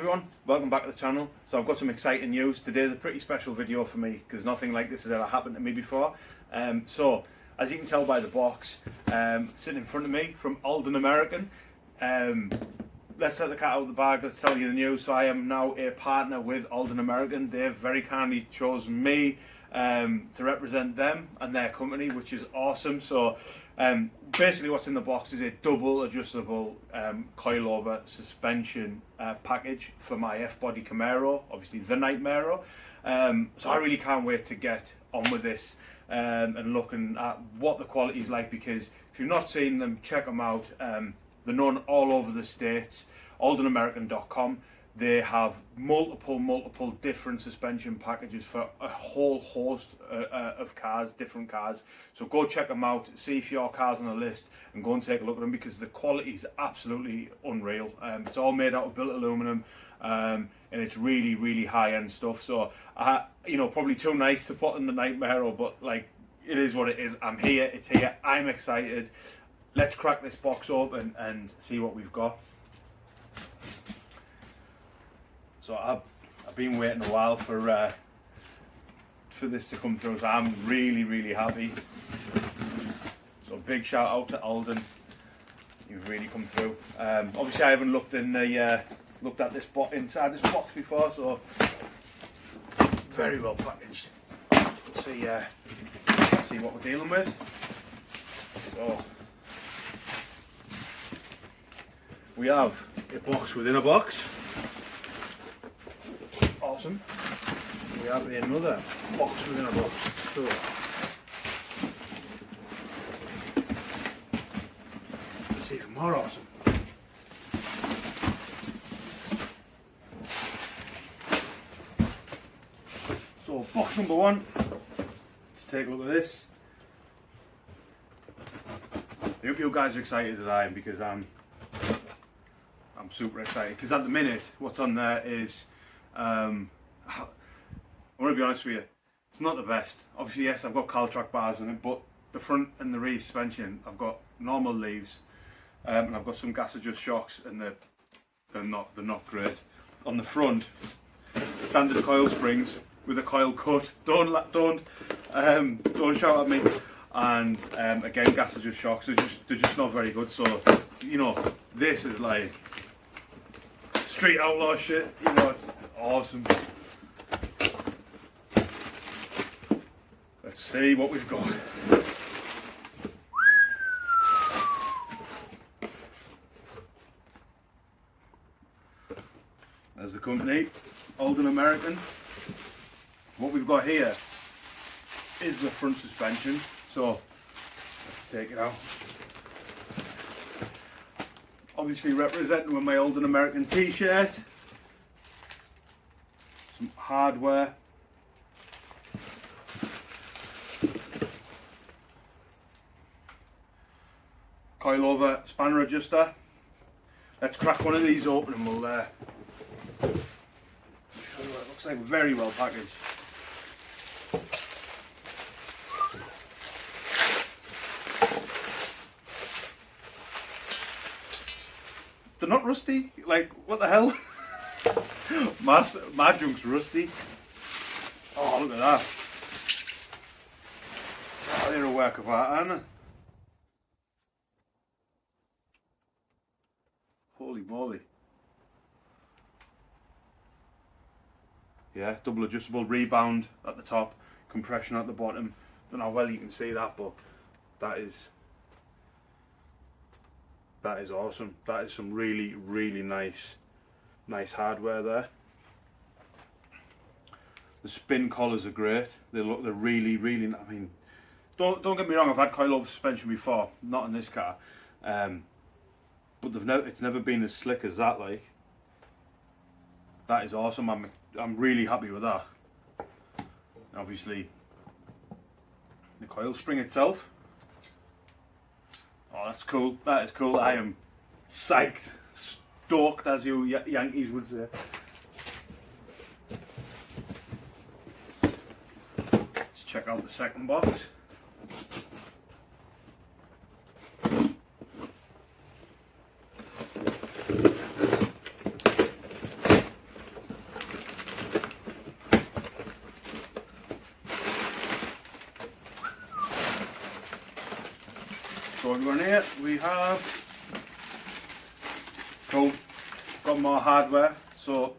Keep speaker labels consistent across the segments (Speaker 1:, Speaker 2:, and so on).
Speaker 1: everyone, welcome back to the channel. So I've got some exciting news. Today's a pretty special video for me because nothing like this has ever happened to me before. So as you can tell by the box sitting in front of me from Aldan American, let's let the cat out of the bag. Let's tell you the news. So I am now a partner with Aldan American. They've very kindly chosen me to represent them and their company, which is awesome. So basically what's in the box is a double adjustable coilover suspension package for my F-body Camaro, obviously the Nightmaro. So I really can't wait to get on with this and looking at what the quality is like, because if you've not seen them, check them out. They're known all over the States. AldanAmerican.com. They have multiple different suspension packages for a whole host of cars, different cars. So go check them out, see if your car's on the list, and go and take a look at them, because the quality is absolutely unreal. It's all made out of built aluminum, and it's really high-end stuff. So you know, probably too nice to put in the Nightmaro, but like, it is what it is. I'm here, it's here, I'm excited. Let's crack this box open and see what we've got. So I've been waiting a while for this to come through, so I'm really happy. So big shout out to Aldan, you've really come through. Obviously I haven't looked in the looked at this inside this box before, so very well packaged. Let's see what we're dealing with. So we have a box within a box. Awesome. We have another box within a box. So it's even more awesome. So box number one. Let's take a look at this. I hope you guys are excited as I am, because I'm super excited, because at the minute what's on there is I want to be honest with you, it's not the best. Obviously yes, I've got Caltrack bars in it, but the front and the rear suspension, I've got normal leaves, and I've got some gas adjust shocks, and they're not great. On the front, standard coil springs with a coil cut. Don't shout at me. And again, gas adjust shocks. They're just not very good. So you know, this is like street outlaw shit. You know, it's awesome. Let's see what we've got. There's the company, Aldan American. What we've got here is the front suspension. So let's take it out. Obviously representing with my Aldan American t-shirt. Some hardware. Coilover spanner adjuster. Let's crack one of these open and we'll show you what it looks like. Very well packaged. They're not rusty. Like, what the hell? My junk's rusty. Oh, look at that. Oh, they're a work of art, aren't they? Holy moly. Yeah, double adjustable rebound at the top, compression at the bottom. Don't know how well you can see that, but that is awesome. That is some really nice hardware there. The spin collars are great. They're really I mean, don't get me wrong, I've had coilover suspension before, not in this car, but it's never been as slick as that. Like, that is awesome. I'm really happy with that. Obviously the coil spring itself. Oh, that's cool. That is cool. I am psyched, stoked, as you Yankees would say. Let's check out the second box. have we got in here? We have, cool, got more hardware. So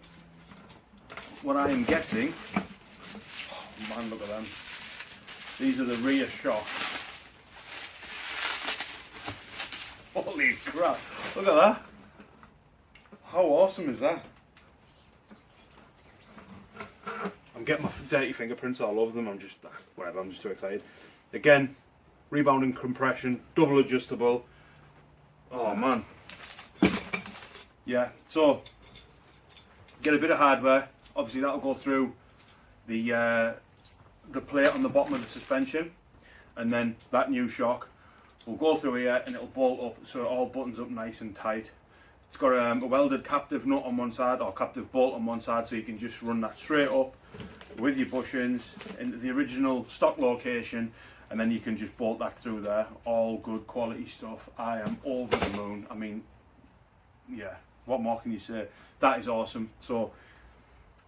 Speaker 1: what I am guessing, oh man, look at them. These are the rear shocks. Holy crap, look at that. How awesome is that? I'm getting my dirty fingerprints all over them. I'm just, whatever, I'm just too excited. Again, rebounding compression, double adjustable. Oh man. Yeah, so get a bit of hardware. Obviously that'll go through the plate on the bottom of the suspension, and then that new shock will go through here and it'll bolt up so it all buttons up nice and tight. It's got a welded captive nut on one side, or captive bolt on one side, so you can just run that straight up with your bushings into the original stock location, and then you can just bolt that through there. All good quality stuff. I am over the moon. I mean, yeah, what more can you say? That is awesome. So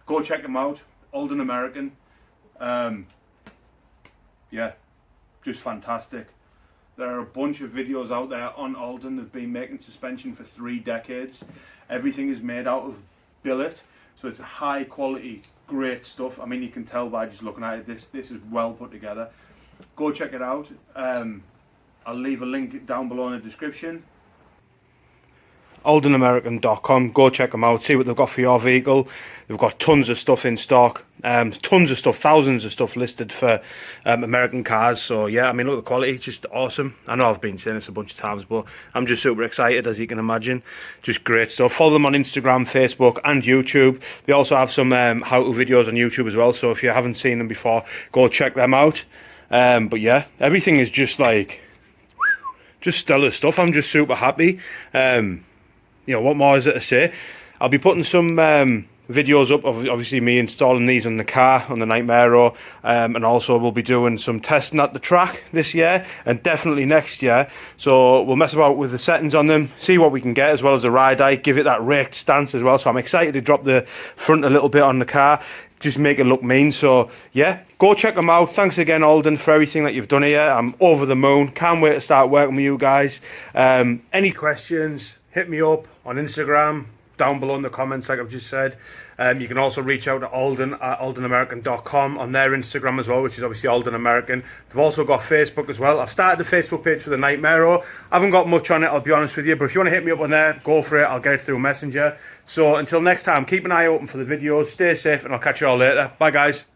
Speaker 1: go check them out, Aldan American. Yeah, just fantastic. There are a bunch of videos out there on Aldan. They've been making suspension for 3 decades. Everything is made out of billet, so it's high quality, great stuff. I mean, you can tell by just looking at it, this is well put together. Go check it out. I'll leave a link down below in the description. AldanAmerican.com. Go check them out, see what they've got for your vehicle. They've got tons of stuff in stock, tons of stuff, thousands of stuff listed for American cars. So yeah, I mean, look, the quality is just awesome. I know I've been saying this a bunch of times, but I'm just super excited, as you can imagine. Just great stuff. Follow them on Instagram, Facebook and YouTube. They also have some how-to videos on YouTube as well, so if you haven't seen them before, go check them out. But yeah, everything is just like, just stellar stuff. I'm just super happy. You know, what more is there to say? I'll be putting some videos up of obviously me installing these on the car, on the Nightmaro, and also we'll be doing some testing at the track this year and definitely next year. So we'll mess about with the settings on them, see what we can get, as well as the ride height, give it that raked stance as well. So I'm excited to drop the front a little bit on the car, just make it look mean. So yeah, go check them out. Thanks again, Aldan, for everything that you've done here. I'm over the moon. Can't wait to start working with you guys. Any questions, hit me up on Instagram, down below in the comments, like I've just said. You can also reach out to Aldan at aldanamerican.com on their Instagram as well, which is obviously Aldan American. They've also got Facebook as well. I've started the Facebook page for the Nightmaro. I haven't got much on it, I'll be honest with you, but if you want to hit me up on there, go for it. I'll get it through Messenger. So until next time, keep an eye open for the videos, stay safe, and I'll catch you all later. Bye guys.